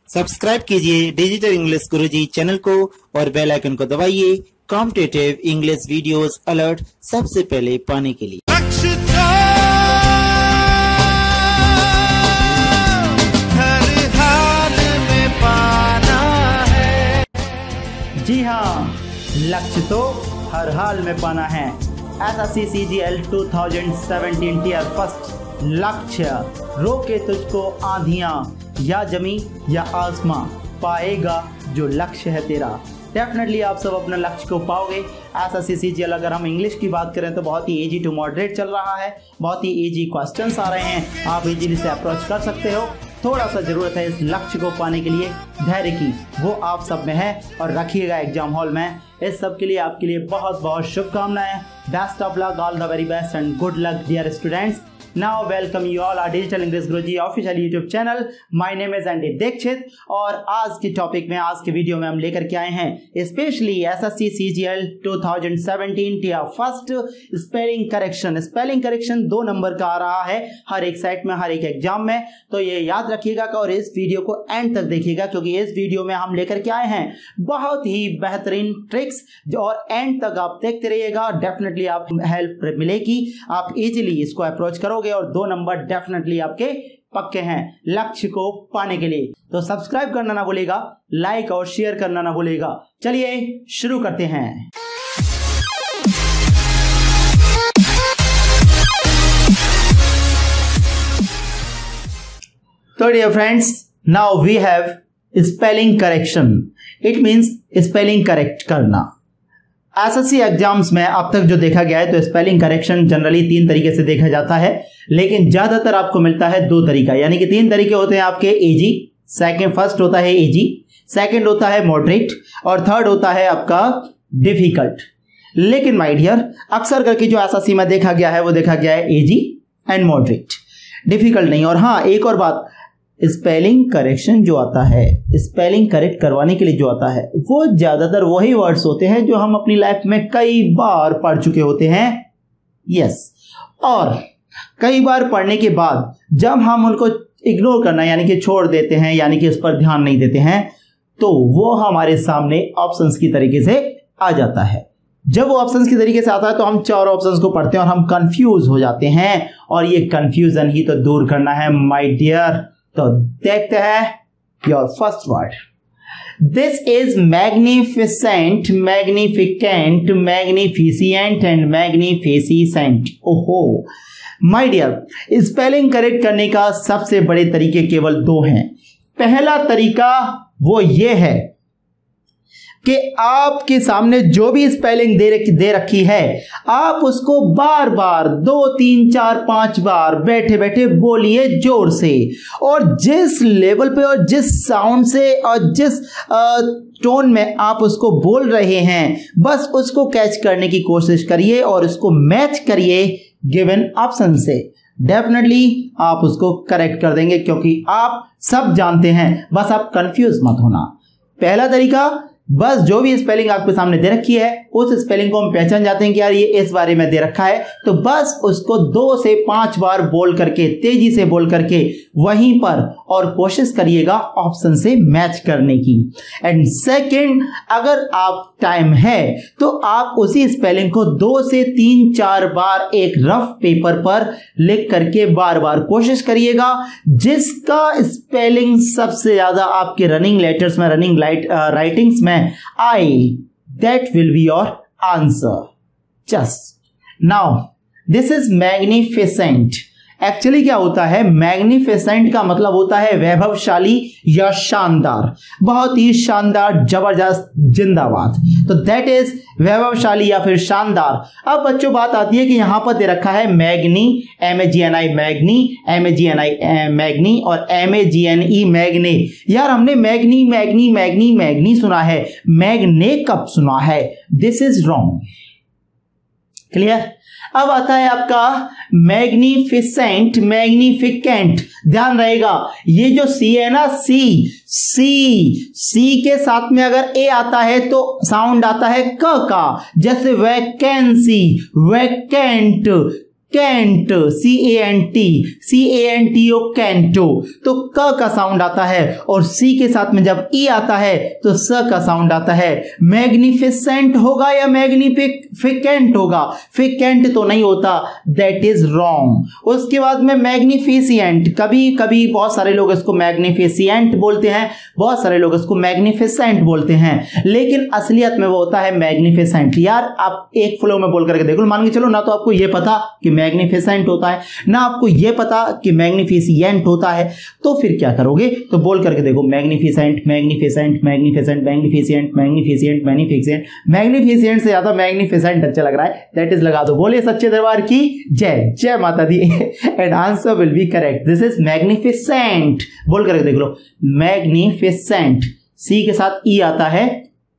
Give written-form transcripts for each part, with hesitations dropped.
Subscribe कीजिए digital English गुरुजी channel को और बेल आइकन को दबाइए कॉम्पिटिटिव इंग्लिश वीडियोस अलर्ट सबसे पहले पाने के लिए। लक्ष्य तो हर हाल में पाना है। जी हाँ, लक्ष्य तो हर हाल में पाना है। एसएससी सीजीएल 2017 टीयर फर्स्ट लक्ष्य रोके तुझको आंधियां या जमी या आसमां, पाएगा जो लक्ष्य है तेरा। डेफिनेटली आप सब अपना लक्ष्य को पाओगे। एसएससी सीजीएल अगर हम इंग्लिश की बात करें तो बहुत ही इजी टू मॉडरेट चल रहा है, बहुत ही इजी क्वेश्चंस आ रहे हैं, आप इजीली से अप्रोच कर सकते हो। थोड़ा सा जरूरत है इस लक्ष्य को पाने के लिए धैर्य की, वो आप सब में है और रखिएगा एग्जाम हॉल में। इस सब के लिए आपके लिए बहुत बहुत शुभकामनाएं। Best of luck, all the very best and good luck dear students. Now welcome you all our Digital English Guruji official YouTube channel. My name is Andy Dikshit और आज के टॉपिक में, आज के वीडियो में हम लेकर के आए हैं specially SSC CGL 2017 tier first spelling correction. Spelling correction 2 number का आ रहा है हर एक सेट में, हर एक एग्जाम में, तो ये याद रखिएगा और इस वीडियो को एंड तक देखिएगा क्योंकि इस वीडियो में हम लेकर के आए हैं बहुत ही बेहतरीन ट्रिक्स और एंड तक आप देखते रहिएगा। डेफिनेटली आप हेल्प मिलेगी, आप इजीली इसको अप्रोच करोगे और 2 नंबर डेफिनेटली आपके पक्के हैं लक्ष्य को पाने के लिए। तो सब्सक्राइब करना ना भूलेगा, लाइक और शेयर करना ना भूलेगा। चलिए शुरू करते हैं। तो dear friends, now we have spelling correction. It means spelling correct करना। एसएससी एग्जाम्स में अब तक जो देखा गया है तो स्पेलिंग करेक्शन जनरली 3 तरीके से देखा जाता है, लेकिन ज्यादातर आपको मिलता है 2 तरीका, यानी कि 3 तरीके होते हैं आपके इजी। फर्स्ट होता है इजी, सेकंड होता है मॉडरेट और थर्ड होता है आपका डिफिकल्ट। लेकिन माय डियर, अक्सर करके जो एसएससी में देखा गया है वो देखा गया है इजी एंड मॉडरेट, डिफिकल्ट नहीं। और हाँ, एक और बात, स्पेलिंग करेक्शन जो आता है, स्पेलिंग करेक्ट करवाने के लिए जो आता है, वो ज्यादातर वही वर्ड्स होते हैं जो हम अपनी लाइफ में कई बार पढ़ चुके होते हैं। यस, और कई बार पढ़ने के बाद जब हम उनको इग्नोर करना यानी कि छोड़ देते हैं, यानी कि उस पर ध्यान नहीं देते हैं, तो वो हमारे सामने ऑप्शंस की तरीके से आ जाता है। जब वो ऑप्शंस की तरीके से आता है तो हम 4 ऑप्शंस को पढ़ते हैं और हम कंफ्यूज हो जाते हैं, और ये कंफ्यूजन ही तो दूर करना है माय डियर। तो देखते हैं your first word. This is magnificent, magnificent, magnificent and magnificent. ओहो माय डियर, स्पेलिंग करेक्ट करने का सबसे बड़े तरीके केवल 2 हैं। पहला तरीका वो ये है कि आपके सामने जो भी स्पेलिंग दे रखी है, आप उसको बार बार 2, 3, 4, 5 बार बैठे बैठे बोलिए जोर से, और जिस लेवल पे और जिस साउंड से और जिस टोन में आप उसको बोल रहे हैं, बस उसको कैच करने की कोशिश करिए और उसको मैच करिए गिवन ऑप्शन से। डेफिनेटली आप उसको करेक्ट कर देंगे क्योंकि आप सब जानते हैं, बस आप कंफ्यूज मत होना। पहला तरीका, बस जो भी स्पेलिंग आपके सामने दे रखी है उस स्पेलिंग को हम पहचान जाते हैं कि यार ये इस बारे में दे रखा है, तो बस उसको 2 से 5 बार बोल करके, तेजी से बोल करके वहीं पर, और कोशिश करिएगा ऑप्शन से मैच करने की। एंड सेकंड, अगर आप टाइम है तो आप उसी स्पेलिंग को 2 से 3, 4 बार एक रफ पेपर पर लिख करके बार बार कोशिश करिएगा। जिसका स्पेलिंग सबसे ज्यादा आपके रनिंग लेटर्स में, रनिंग राइटिंग्स में आई, that will be your answer. Just now, this is magnificent. Actually क्या होता है, मैग्निफिसेंट का मतलब होता है वैभवशाली या शानदार, बहुत ही शानदार, जबरदस्त, जिंदाबाद। तो दैट इज वैभवशाली या फिर शानदार। अब बच्चों बात आती है कि यहां पर दे रखा है मैग्नी, MAGNI मैग्नी, MAGNI मैग्नी और MAGNE मैग्ने। यार हमने मैग्नी मैग्नी मैग्नी मैग्नी सुना है, मैग्ने कब सुना है? This is wrong. क्लियर? अब आता है आपका मैग्निफिसेंट, मैग्निफिकेंट। ध्यान रहेगा, ये जो सी है ना, सी के साथ में अगर ए आता है तो साउंड आता है क का, जैसे वैकेंसी, वैकेंट, कैंट, CANT कैंटो, तो क का साउंड आता है और सी के साथ में जब ई आता है तो स का साउंड आता है। मैग्निफिसेंट होगा या मैग्निफिकेंट होगा? फिकेंट तो नहीं होता, दैट इज रॉन्ग। उसके बाद में मैग्निफिशिएंट, कभी कभी बहुत सारे लोग इसको मैग्निफिशिएंट बोलते हैं, बहुत सारे लोग इसको मैग्निफिसेंट बोलते हैं, लेकिन असलियत में वो होता है मैग्निफिसेंट। यार आप एक फ्लो में बोल करके देखो, मान के चलो ना तो आपको ये पता कि मैग्निफिसेंट होता है ना आपको ये पता कि मैग्निफिशिएंट होता है, तो फिर क्या करोगे? तो बोल करके देखो, मैग्निफिसेंट, मैग्निफिसेंट, मैग्निफिसेंट, मैग्निफिशिएंट, मैग्निफिशिएंट, मैग्निफिशिएंट। मैग्निफिशिएंट से ज्यादा मैग्निफिसेंट अच्छा लग रहा है, दैट इज लगा दो। बोलिए सच्चे दरबार की जय, जय माता दी। And answer will be correct, this is magnificent. बोल करके देख लो, मैग्निफिसेंट, सी के साथ ई आता है,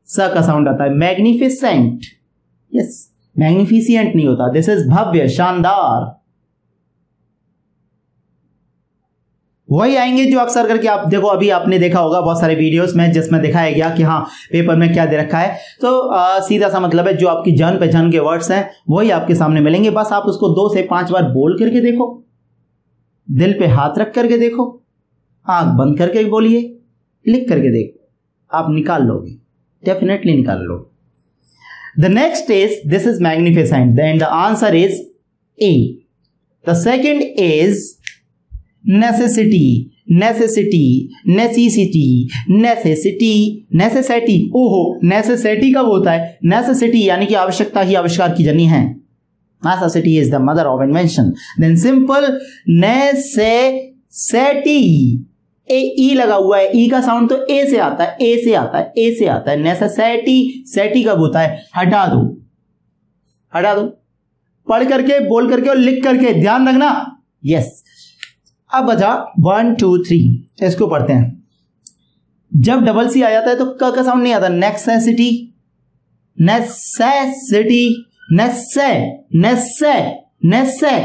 स का साउंड आता है, मैग्निफिसेंट। यस, मैग्निफिशिएंट नहीं होता, दिस इज भव्य, शानदार। वही आएंगे जो अक्सर करके आप देखो, अभी आपने देखा होगा बहुत सारे वीडियोस में जिसमें दिखाया गया कि हाँ पेपर में क्या दे रखा है, तो सीधा सा मतलब है जो आपकी जान पहचान के वर्ड्स हैं वही आपके सामने मिलेंगे। बस आप उसको 2 से 5 बार बोल करके देखो, दिल पे हाथ रख करके देखो, आंख बंद करके बोलिए, लिख करके देखो, आप निकाल लोगे, डेफिनेटली निकाल लोगे। The next is, this is magnificent, then the answer is A. The second is necessity, necessity, necessity, necessity, necessity। ओहो, necessity कब होता है? necessity यानी कि आवश्यकता ही आविष्कार की जनी है। necessity is the mother of invention। then simple necessity, ई लगा हुआ है, ई का साउंड तो ए से आता है, ए से आता है, ए से आता है। नेसेसिटी, सेटी कब होता है? हटा दो, हटा दो, पढ़ करके, बोल करके और लिख करके, ध्यान रखना। यस, अब बचा 1 2 3, इसको पढ़ते हैं। जब डबल सी आ जाता है तो क का साउंड नहीं आता। नेसेसिटी, नेसेसिटी, नेसे, नेसे, नेसे,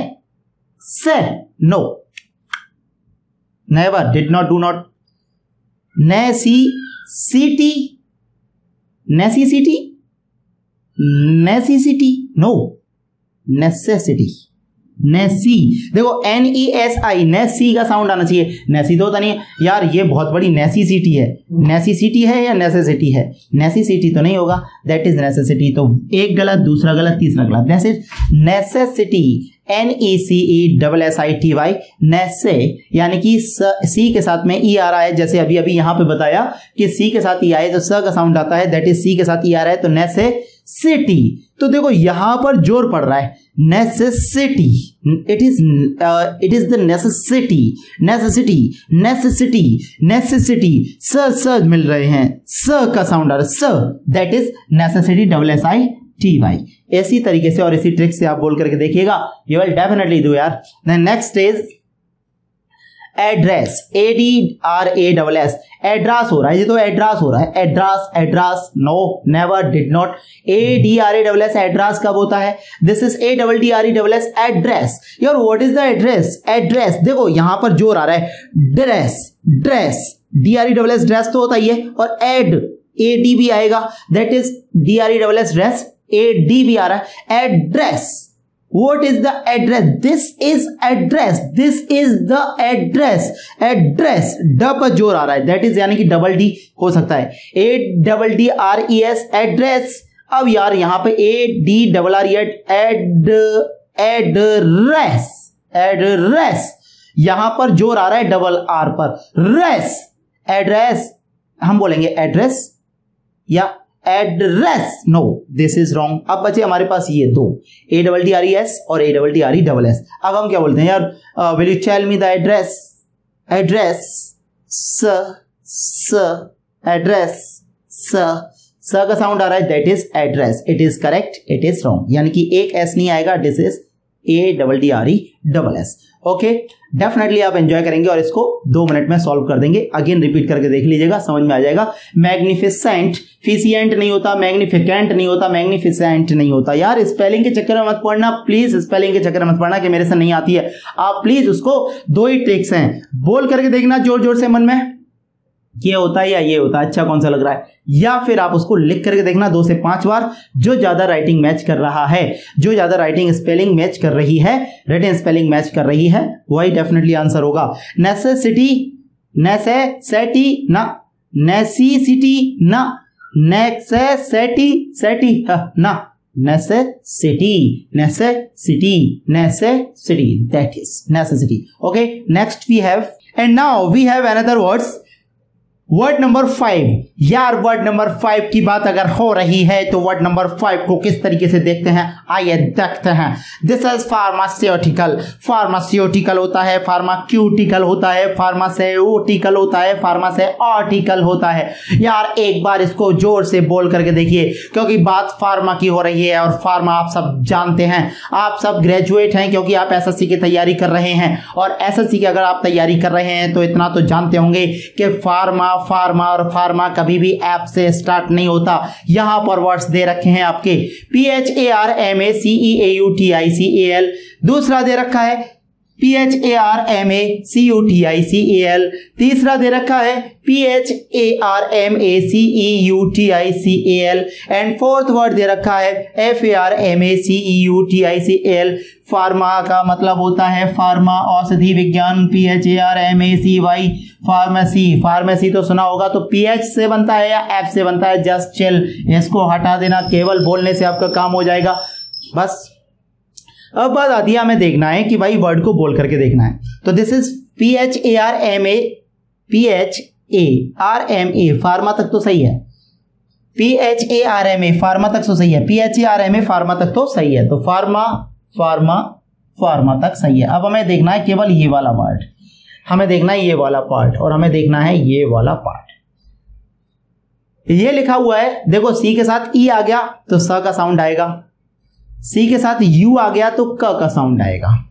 से, no, never, did not, do not। necessity, necessity, necessity, no, necessity, नेसी। देखो NESI, नेसी का साउंड आना चाहिए, नेसी तो होता नहीं है यार, ये बहुत बड़ी नेसेसिटी है। नेसेसिटी है या नेसेसिटी है? नेसेसिटी तो नहीं होगा, दैट इज नेसेसिटी। तो एक गलत, दूसरा गलत, तीसरा गलत। नेसेसिटी, NECESSITY, नेसे, यानी कि सी के साथ में ई आ रहा है, जैसे अभी अभी यहां पे बताया कि सी के साथ ई आए तो स का साउंड आता है, दैट इज सी के साथ ई आ रहा है तो नेसे सिटी। तो देखो यहां पर जोर पड़ रहा है, necessity, it is the necessity, necessity, necessity, necessity, स मिल रहे हैं, स का साउंड आ रहा है, स, दैट इज नेसेसिटी, SSITY। इसी तरीके से और इसी ट्रिक से आप बोल करके देखिएगा, यू विल डेफिनेटली डू यार। Next is address, ADRASS, address हो रहा है, ये तो एड्रास हो रहा है, address, address, no, never, did not. ADRASS, address कब होता है? This is ADRASS, address. यार what is the address? Address, देखो यहां पर जोर आ रहा है, ड्रेस, ड्रेस, DRESS, ड्रेस तो होता ही है, और AD भी आएगा, that is DRESS, dress, AD भी आ रहा है, address. What is the address? This is address. This is the address. Address, ड पर जोर आ रहा है, that is यानी कि डबल डी हो सकता है, ADDRES, एड्रेस। अब यार यहां पे ADRRES, एड्रेस, एड्रेस, यहां पर जोर आ रहा है डबल आर पर, रेस, एड्रेस, हम बोलेंगे एड्रेस या address, no, this is wrong. अब बचे हमारे पास ये दो, ADDRES और ADDRESS। अब हम क्या बोलते हैं यार? Will you tell me the address? Address, स, एड्रेस, स का साउंड आ रहा है, that is address. It is correct, it is wrong, यानी कि एक एस नहीं आएगा, this is ADDRESS। Okay, definitely आप एंजॉय करेंगे और इसको 2 मिनट में सॉल्व कर देंगे। अगेन रिपीट करके देख लीजिएगा, समझ में आ जाएगा। मैग्निफिसेंट, फिशिएंट नहीं होता, मैग्निफिकेंट नहीं होता, मैग्निफिसेंट नहीं होता। यार स्पेलिंग के चक्कर में मत पढ़ना प्लीज, स्पेलिंग के चक्कर में मत पढ़ना कि मेरे से नहीं आती है। आप प्लीज उसको 2 ही ट्रिक्स हैं, बोल करके देखना जोर जोर से मन में, ये होता है या ये होता है, अच्छा कौन सा लग रहा है, या फिर आप उसको लिख करके देखना 2 से 5 बार। जो ज्यादा राइटिंग मैच कर रहा है, जो ज्यादा राइटिंग स्पेलिंग मैच कर रही है, रिटन स्पेलिंग मैच कर रही है, वही डेफिनेटली आंसर होगा। नेसेसिटी, नेसेसिटी ना, नेसेसिटी ना, नेसेसिटी सेटी ना, necessity, necessity, necessity, that is necessity. Okay, next we have, and now we have another words, word number 5। यार वर्ड नंबर 5 की बात अगर हो रही है तो वर्ड नंबर 5 को किस तरीके से देखते हैं, आइए देखते हैं। This is pharmaceutical. फार्मास्यूटिकल होता है, फार्माक्यूटिकल होता है, फार्मास्यूटिकल होता है, फार्मास्यूटिकल होता है। यार एक बार इसको जोर से बोल करके देखिए, क्योंकि बात फार्मा की हो रही है और फार्मा आप सब जानते हैं, आप सब ग्रेजुएट हैं क्योंकि आप एसएससी की तैयारी कर रहे हैं। और एसएससी की अगर आप तैयारी कर रहे हैं तो इतना तो जानते होंगे कि फार्मा और फार्मा कभी भी एप से स्टार्ट नहीं होता। यहां पर वर्ड्स दे रखे हैं आपके PHARMACEAUTICAL, दूसरा दे रखा है PHARMACUTICAL, तीसरा दे रखा है PHARMACEUTICAL, एंड फोर्थ वर्ड दे रखा है FARMACEUTICAL। फार्मा का मतलब होता है फार्मा, औषधि विज्ञान, PHARMACY, फार्मेसी। फार्मेसी तो सुना होगा, तो PH से बनता है या F से बनता है, जस्ट चिल, इसको हटा देना, केवल बोलने से आपका काम हो जाएगा बस। अब बात आती है हमें देखना है कि भाई वर्ड को बोल करके देखना है। तो दिस इज PHARMA, फार्मा तक तो सही है, PHARMA फार्मा तक तो सही है, PHARMA फार्मा तक तो सही है, तो फार्मा तक सही है। अब हमें देखना है केवल ये वाला वर्ड, हमें देखना है ये वाला पार्ट, और हमें देखना है ये वाला पार्ट। ये लिखा हुआ है, देखो सी के साथ ई आ गया तो स का साउंड आएगा, सी के साथ यू आ गया तो क का साउंड आएगा।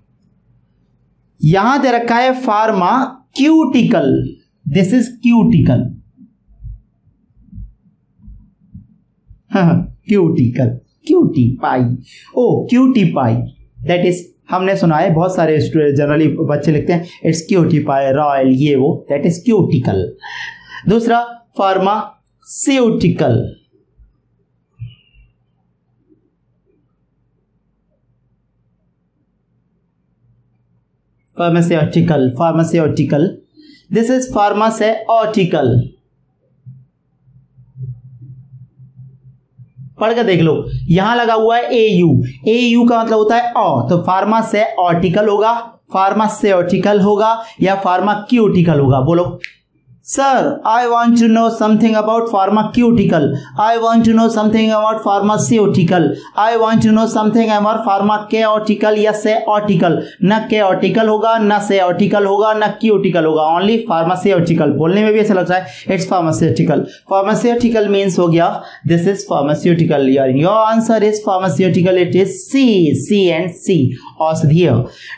यहां दे रखा है pharmaceutical, this is cuticle, cuticle, cutie pie, oh cutie pie, that is, हमने सुना है बहुत सारे जनरली बच्चे लिखते हैं इट्स क्यूटी पाई, रॉयल, ये वो, दैट इज क्यूटिकल। दूसरा pharmaceutical, pharmaceutical, pharmaceutical, this is pharmaceutical. पढ़ के देख लो, यहां लगा हुआ है AU, AU का मतलब होता है अ, तो फार्मास्यूटिकल होगा, फार्मास्यूटिकल होगा या फार्माक्यूटिकल होगा। बोलो sir, I want to know something about pharmaceutical, I want to know something about pharmaceutical, I want to know something about pharmaceutical या सेऑटिकल। न केऑटिकल होगा, न सेऑटिकल होगा, न क्यूटिकल होगा, ओनली फार्मास्यूटिकल। बोलने में भी ऐसा लगता है इट्स फार्मास्यूटिकल। फार्मास्यूटिकल मीन्स हो गया this is pharmaceutical, your answer is pharmaceutical, it is C and C, औषधीय।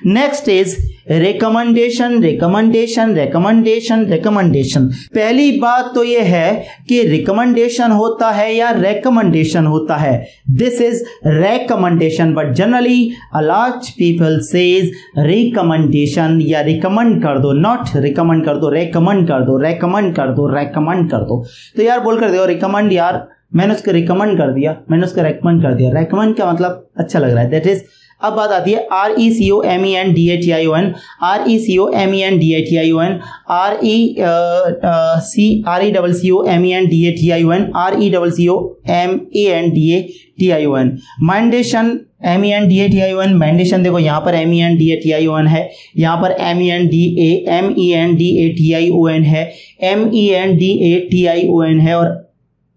Next is recommendation, recommendation, recommendation, recommendation. पहली बात तो यह है कि रिकमेंडेशन होता है या रेकमेंडेशन होता है, this is recommendation, but generally a lot people says recommendation या रिकमेंड कर दो, नॉट रिकमेंड कर दो, रेकमेंड कर दो, रेकमेंड कर दो, रेकमेंड कर दो। तो यार बोल कर दो रिकमेंड, यार मैंने उसको रिकमेंड कर दिया, मैंने उसको रेकमेंड कर दिया, रेकमेंड का मतलब अच्छा लग रहा है, दैट इज। अब बात आती है RECOMENDATION, RECOMENDATION, RECOMENDATION, मैंडेशन, MENDATION, मैंडेशन। देखो यहाँ पर MENDATION है, यहाँ पर MENDATION है, MENDATION है और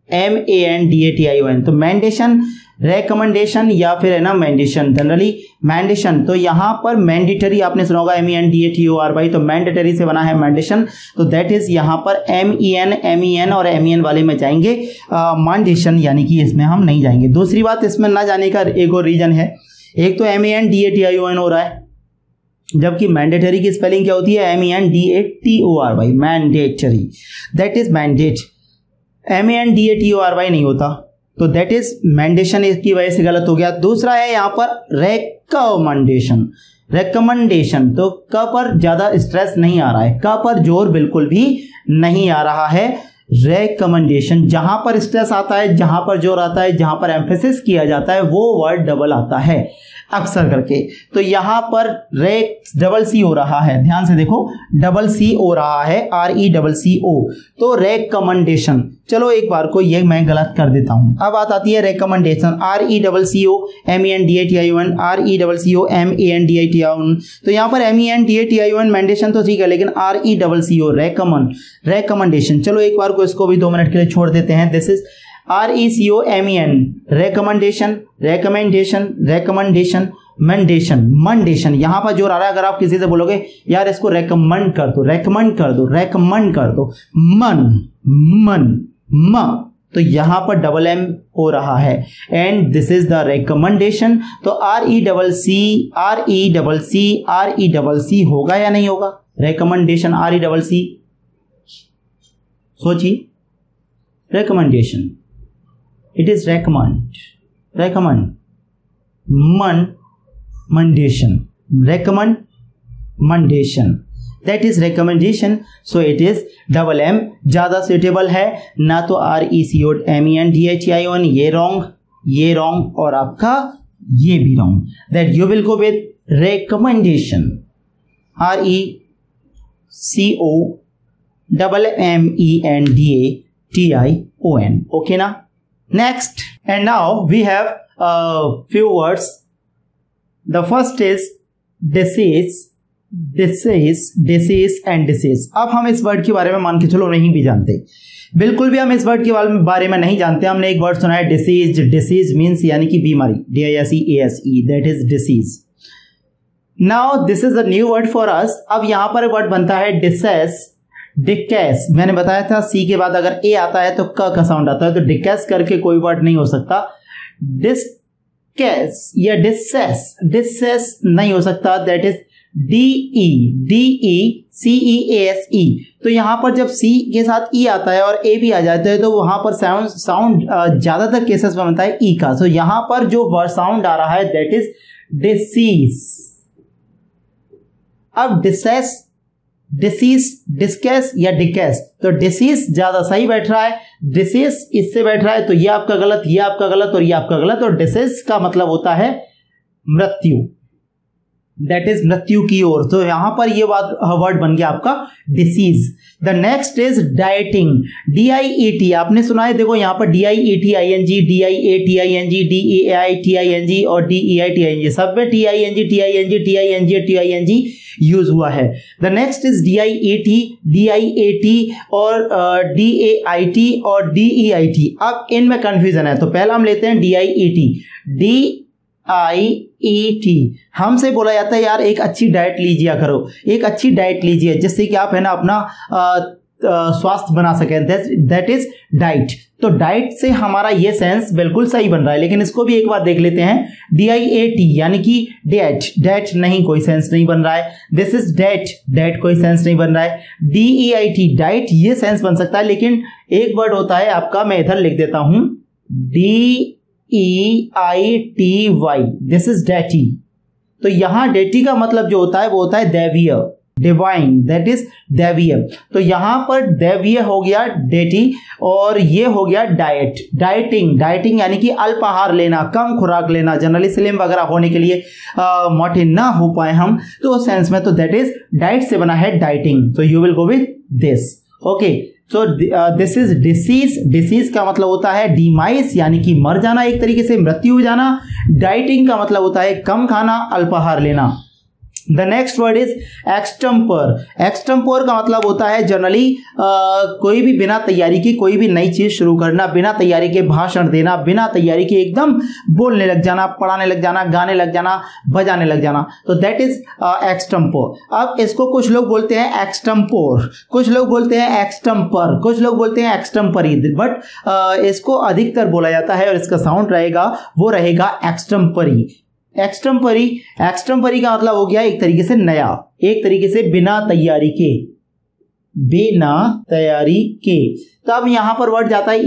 MANDATION। तो मैंडेशन, रेकमेंडेशन या फिर है ना मैंडेशन, जनरली मैंडेशन। तो यहाँ पर मैंडेटरी आपने सुना होगा MENDATORY, तो मैंडेटरी से बना है मैंडेशन, तो दैट इज यहाँ पर MEN और MEN वाले में जाएंगे, मैंडेशन यानी कि इसमें हम नहीं जाएंगे। दूसरी बात इसमें ना जाने का एक और रीजन है, एक तो MENDATION हो रहा है, जबकि मैंडेटरी की स्पेलिंग क्या होती है MENDATORY, mandatory, that is mandate, MENDATORY नहीं होता, तो दैट इज मैंडेशन, इसकी वजह से गलत हो गया। दूसरा है यहाँ पर रेकमेंडेशन, रेकमेंडेशन, तो क पर ज्यादा स्ट्रेस नहीं आ रहा है, क पर जोर बिल्कुल भी नहीं आ रहा है। रेकमेंडेशन, जहां पर स्ट्रेस आता है, जहां पर जोर आता है, जहां पर एम्फेसिस किया जाता है, वो वर्ड डबल आता है अक्सर करके। तो यहां पर डबल सी हो रहा है, ध्यान से देखो, डबल सी हो रहा है, RECCO। तो रेकमेंडेशन, चलो एक बार को ये मैं गलत कर देता हूं। अब बात आती है रेकमेंडेशन, RECCOMANDATION, RECCOMANDATION। तो यहां पर MENDATION मेंडेशन तो ठीक है, लेकिन RECCO रेकमेंडेशन। चलो एक बार को इसको भी 2 मिनट के लिए छोड़ देते हैं। This is RECOMEN, recommendation, recommendation, recommendation, मंडेशन, मंडेशन। यहां पर जोर आ रहा है। अगर आप किसी से बोलोगे यार इसको रेकमेंड कर दो, रेकमेंड कर दो, रेकमेंड कर दो, मन, मन, म, तो यहां पर डबल M हो रहा है। And this is the recommendation. तो RECC होगा या नहीं होगा? रेकमेंडेशन RECC, सोचिए, recommendation, it is recommend, recommend, मन, मंडेशन, रेकमेंड, मंडेशन, that is recommendation. So it is double M ज्यादा सुटेबल है, ना तो RECOMENDATION, ये रॉन्ग, ये रॉन्ग, और आपका ये भी wrong. That you will go with recommendation, RECOMMENDATION, okay na? Next, and now we have few words. The first is disease, disease, disease and disease. अब हम इस वर्ड के बारे में मान के चलो नहीं भी जानते, बिल्कुल भी हम इस वर्ड के बारे में नहीं जानते। हमने एक वर्ड सुना है डिसीज, डिसीज मीन्स यानी कि बीमारी, DISEASE, that is disease. Now this is a new word for us. अब यहां पर वर्ड बनता है डिसेस, डिकेस। मैंने बताया था सी के बाद अगर ए आता है तो क का साउंड आता है, तो डिकेस करके कोई वर्ड नहीं हो सकता। डिस्केस या डिसेस, डिसेस नहीं हो सकता, दैट इज DECEASE। तो यहां पर जब सी के साथ ई आता है और ए भी आ जाता है तो वहां पर साउंड ज्यादातर केसेस में बनता है ई का। तो यहां पर जो वर्ड साउंड आ रहा है दैट इज डिसीज। अब डिसेस, डिसीज, डिस्केस या डिकेस, तो डिसीज ज्यादा सही बैठ रहा है, डिसीज इससे बैठ रहा है, तो ये आपका गलत, ये आपका गलत और ये आपका गलत। और डिसीज का मतलब होता है मृत्यु, दैट इज मृत्यु की ओर। तो यहां पर ये वर्ड बन गया आपका disease. The next is dieting, DIET, आपने सुना है, देखो यहां पर DIETING, DIATING, DEAITING और DEITING, सब में TING यूज हुआ है। The next is DIET, DIAT और DAIT और DEIT। अब इनमें कंफ्यूजन है, तो पहला हम लेते हैं DIET। DIET, हमसे बोला जाता है यार एक अच्छी डाइट लीजिए करो, एक अच्छी डाइट लीजिए जिससे कि आप है ना अपना स्वास्थ्य बना सकें, दैट इज डाइट। तो डाइट से हमारा ये सेंस बिल्कुल सही बन रहा है, लेकिन इसको भी एक बार देख लेते हैं। DIAT यानी कि डेट, डेट नहीं, कोई सेंस नहीं बन रहा है। दिस इज डेट, डेट कोई सेंस नहीं बन रहा है। DEIT डाइट, ये सेंस बन सकता है, लेकिन एक वर्ड होता है आपका, मैं इधर लिख देता हूं, DEITY, दिस इज डेटी। तो यहां डेटी का मतलब जो होता है वो होता है दैवीय, डिवाइन, दैट इज दैवीय। तो यहां पर दैवीय हो गया डेटी और ये हो गया डाइट, डाइटिंग, डाइटिंग यानी कि अल्पाहार लेना, कम खुराक लेना, जनरली स्लिम वगैरह होने के लिए मोटे ना हो पाए हम, तो उस सेंस में तो दैट इज डाइट से बना है डाइटिंग। तो you will go with this, okay. So this is disease, disease का मतलब होता है डिमाइस यानी कि मर जाना, एक तरीके से मृत्यु हो जाना। डाइटिंग का मतलब होता है कम खाना, अल्पाहार लेना। The next word is extempore. Extempore का मतलब होता है जनरली कोई भी बिना तैयारी की कोई भी नई चीज शुरू करना, बिना तैयारी के भाषण देना, बिना तैयारी के एकदम बोलने लग जाना, पढ़ाने लग जाना, गाने लग जाना, बजाने लग जाना, तो दैट इज एक्सटेम्पर। अब इसको कुछ लोग बोलते हैं एक्सटेम्पोर, कुछ लोग बोलते हैं एक्सटेम्पर, कुछ लोग बोलते हैं एक्सटेम्परी, बट इसको अधिकतर बोला जाता है और इसका साउंड रहेगा वो रहेगा एक्सटेम्परी। एक्सटेम्परी, एक्सटेम्परी का मतलब हो गया एक तरीके से नया, एक तरीके से बिना तैयारी के, बिना तैयारी के। तो अब यहां पर वर्ड जाता है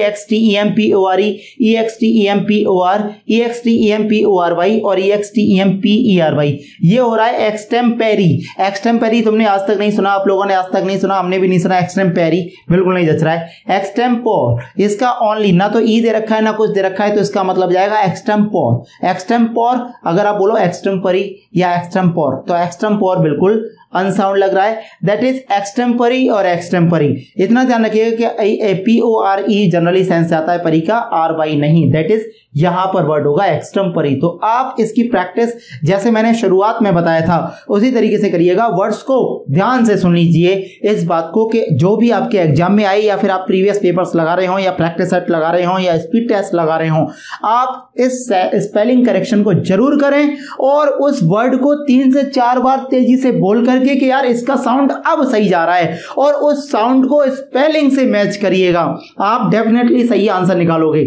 EXTEMPORE, EXTEMPOR, EXTEMPORY और EXTEMPERY। ये हो रहा है एक्सटेम्पेरी। एक्सटेम्पेरी तुमने आज तक नहीं सुना, आप लोगों ने आज तक नहीं सुना, हमने भी नहीं सुना। एक्सटेम्पेरी बिल्कुल नहीं जच रहा है। एक्सटेम्पोर, इसका ओनली ना तो ई दे रखा है ना कुछ दे रखा है, तो इसका मतलब जाएगा एक्सटेम्पोर। एक्सटेम्पोर अगर आप बोलो एक्सटेम्परी या एक्सटेम्पोर, तो एक्सटेम्पोर बिल्कुल अनसाउंड लग रहा है। दैट इज एक्सटेम्परी और एक्सटेम्परी। इतना ध्यान रखिएगा कि PORE जनरली सेंस से आता है, परी का RY नहीं। दैट इज यहां पर वर्ड होगा एक्सटेम्परी। तो आप इसकी प्रैक्टिस जैसे मैंने शुरुआत में बताया था उसी तरीके से करिएगा। वर्ड्स को ध्यान से सुन लीजिए इस बात को कि जो भी आपके एग्जाम में आए या फिर आप प्रीवियस पेपर्स लगा रहे हो या प्रैक्टिस सेट लगा रहे हो या स्पीड टेस्ट लगा रहे हो, आप इस स्पेलिंग करेक्शन को जरूर करें और उस वर्ड को 3 से 4 बार तेजी से बोल करके कि यार इसका साउंड अब सही जा रहा है, और उस साउंड को स्पेलिंग से मैच करिएगा। आप डेफिनेटली सही आंसर निकालोगे,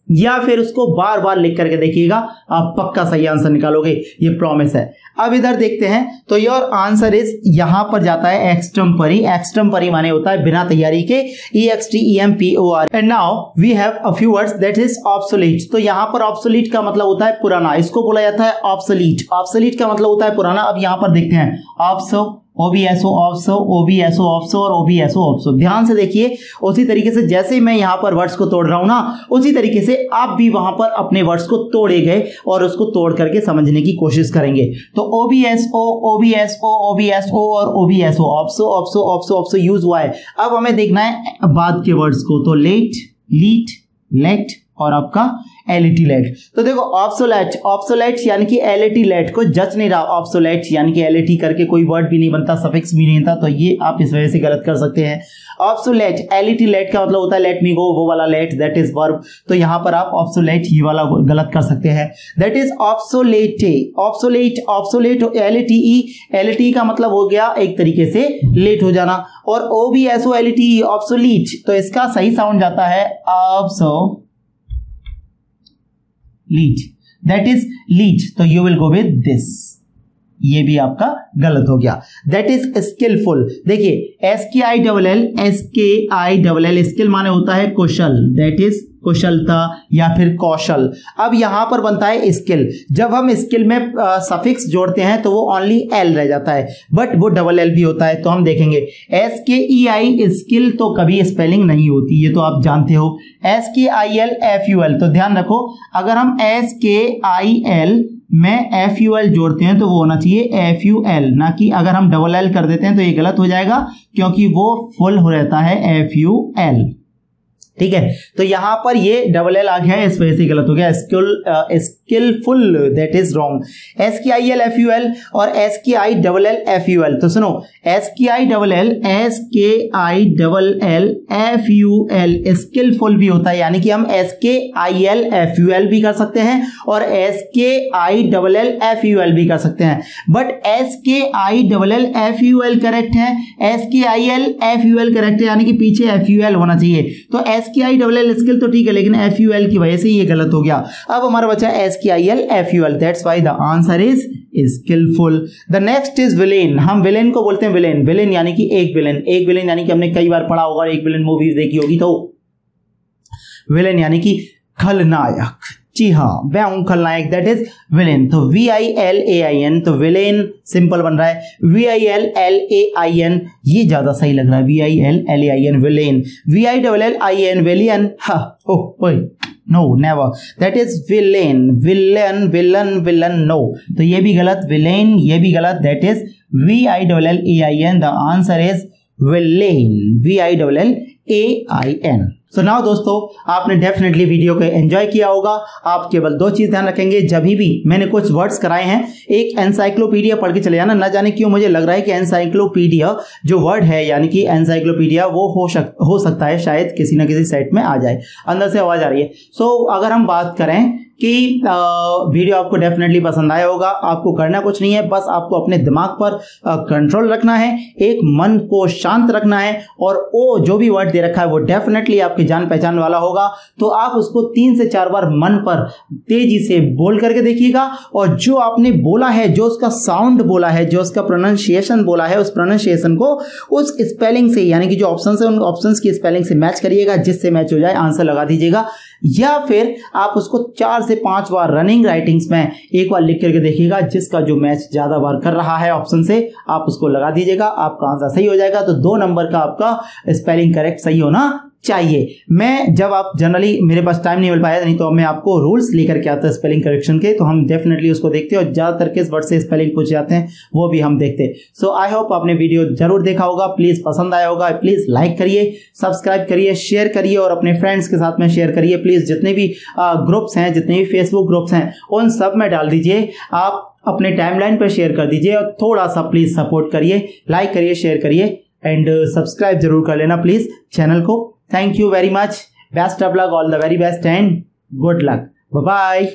या फिर उसको बार बार लिख करके देखिएगा, आप पक्का सही आंसर निकालोगे, ये प्रॉमिस है। अब इधर देखते हैं, तो योर आंसर इज यहां पर जाता है एक्सटेम्परी। एक्सटेम्परी माने होता है बिना तैयारी के, EXTEMPOR। And now we have a few words that is obsolete. तो यहां पर ऑब्सोलीट का मतलब होता है पुराना, इसको बोला जाता है ऑब्सोलीट। ऑब्सोलीट का मतलब होता है पुराना। अब यहां पर देखते हैं ऑब्सो, OBSO, ऑब्सो, OBSO, ऑब्सो और OBSO, ऑब्सो। ध्यान से देखिए, उसी तरीके से जैसे मैं यहां पर वर्ड्स को तोड़ रहा हूं ना, उसी तरीके से आप भी वहां पर अपने वर्ड्स को तोड़े गए और उसको तोड़ करके समझने की कोशिश करेंगे। तो OBSO, OBSO, OBSO और OBSO, ऑब्सो, ऑब्सो, ऑब्सो, ऑब्सो यूज हुआ है। अब हमें देखना है बाद के वर्ड्स को, तो लेट, लीट, लेट और आपका LET लेट। तो देखो ऑब्सोलेट, ऑब्सोलेट यानी कि LET लेट को जच नहीं रहा। ऑब्सोलेट यानी कि LET करके कोई वर्ड भी नहीं बनता, सफिक्स भी नहीं था, तो ये आप इस वजह से गलत कर सकते हैं। ऑब्सोलेट, LET लेट का मतलब होता है लेट मी गो, वो वाला लेट, दैट इज वर्ब। तो यहां पर आप ऑब्सोलेट ये वाला गलत कर सकते हैं। That is obsolete, obsolete, obsolete, LETE का मतलब हो गया एक तरीके से लेट हो जाना। और OBSO, LETE ऑब्सोलीट, तो इसका सही साउंड जाता है ऑब्सो लीट, दैट इज लीट। तो you will go with this, ये भी आपका गलत हो गया। That is skillful. देखिए SKILL, स्किल माने होता है कुशल, दैट इज कुशलता या फिर कौशल। अब यहां पर बनता है स्किल। जब हम स्किल में सफिक्स जोड़ते हैं तो वो ओनली L रह जाता है, बट वो डबल L भी होता है। तो हम देखेंगे SKEI स्किल तो कभी स्पेलिंग नहीं होती, ये तो आप जानते हो। SKILFUL, तो ध्यान रखो, अगर हम SKIL में FUL जोड़ते हैं तो वो होना चाहिए FUL, ना कि अगर हम डबल L कर देते हैं तो ये गलत हो जाएगा, क्योंकि वो फुल हो रहता है FUL। ठीक है, तो यहां पर ये डबल L आ गया है, इस वजह से गलत हो गया। Skilful, that is wrong. SKILFUL और SKILLFUL। तो सुनो, SKILLFUL स्किलफुल भी होता है, यानी कि हम SKILFUL भी कर सकते हैं और SKILLFUL भी कर सकते हैं, बट SKILLFUL करेक्ट है, SKILFUL करेक्ट है, यानी कि पीछे FUL होना चाहिए। तो SKILL स्किल तो ठीक है, लेकिन FUL की वजह से ये गलत हो गया। अब हमारा बचा SKILFUL, that's why the answer is skilful. The next is villain. हम विलेन को बोलते हैं विलेन। विलेन यानी कि एक विलेन, एक विलेन यानी कि हमने कई बार पढ़ा होगा, एक विलेन मूवीज देखी होगी, तो विलेन यानी कि खलनायक। जी हाँ, मैं हूं खलनायक, दैट इज विलेन। तो VILAIN, तो विलेन सिंपल बन रहा है। VILLAIN ये ज्यादा सही लग रहा है, VILLAIN villain. VILLIN villain, no never, that is villain, villain, villain, villain, no. तो ये भी गलत, विलेन ये भी गलत, that is VILLAIN। The answer is villain, VILLAIN। So now दोस्तों, आपने डेफिनेटली वीडियो को एंजॉय किया होगा। आप केवल 2 चीज ध्यान रखेंगे, जब भी मैंने कुछ वर्ड्स कराए हैं, एक एनसाइक्लोपीडिया पढ़ के चले जाना। ना जाने क्यों मुझे लग रहा है कि एनसाइक्लोपीडिया जो वर्ड है, यानी कि एनसाइक्लोपीडिया, वो हो सकता है शायद किसी ना किसी सेट में आ जाए। अंदर से आवाज आ रही है। सो अगर हम बात करें कि वीडियो आपको डेफिनेटली पसंद आया होगा। आपको करना कुछ नहीं है, बस आपको अपने दिमाग पर कंट्रोल रखना है, एक मन को शांत रखना है और वो जो भी वर्ड दे रखा है वो डेफिनेटली आपकी जान पहचान वाला होगा। तो आप उसको 3 से 4 बार मन पर तेजी से बोल करके देखिएगा और जो आपने बोला है, जो उसका साउंड बोला है, जो उसका प्रोनाउंसिएशन बोला है, उस प्रोनाउंसिएशन को उस स्पेलिंग से, यानी कि जो ऑप्शन है उन ऑप्शंस की स्पेलिंग से मैच करिएगा। जिससे मैच हो जाए आंसर लगा दीजिएगा। या फिर आप उसको 4 से 5 बार रनिंग राइटिंग्स में एक बार लिख करके देखिएगा। जिसका जो मैच ज्यादा बार कर रहा है ऑप्शन से, आप उसको लगा दीजिएगा, आपका आंसर सही हो जाएगा। तो 2 नंबर का आपका स्पेलिंग करेक्ट सही होना चाहिए। मैं जब आप जनरली, मेरे पास टाइम नहीं मिल पाया, नहीं तो मैं आपको रूल्स लेकर के आता स्पेलिंग करेक्शन के, तो हम डेफिनेटली उसको देखते हैं और ज्यादातर किस वर्ड से स्पेलिंग पूछ जाते हैं वो भी हम देखते हैं। सो आई होप आपने वीडियो जरूर देखा होगा, प्लीज पसंद आया होगा। प्लीज लाइक करिए, सब्सक्राइब करिए, शेयर करिए और अपने फ्रेंड्स के साथ में शेयर करिए। प्लीज जितने भी ग्रुप्स हैं, जितने भी फेसबुक ग्रुप्स हैं, उन सब में डाल दीजिए। आप अपने टाइमलाइन पर शेयर कर दीजिए और थोड़ा सा प्लीज सपोर्ट करिए, लाइक करिए, शेयर करिए एंड सब्सक्राइब जरूर कर लेना प्लीज चैनल को। Thank you very much. Best of luck, all the very best and good luck. Bye bye.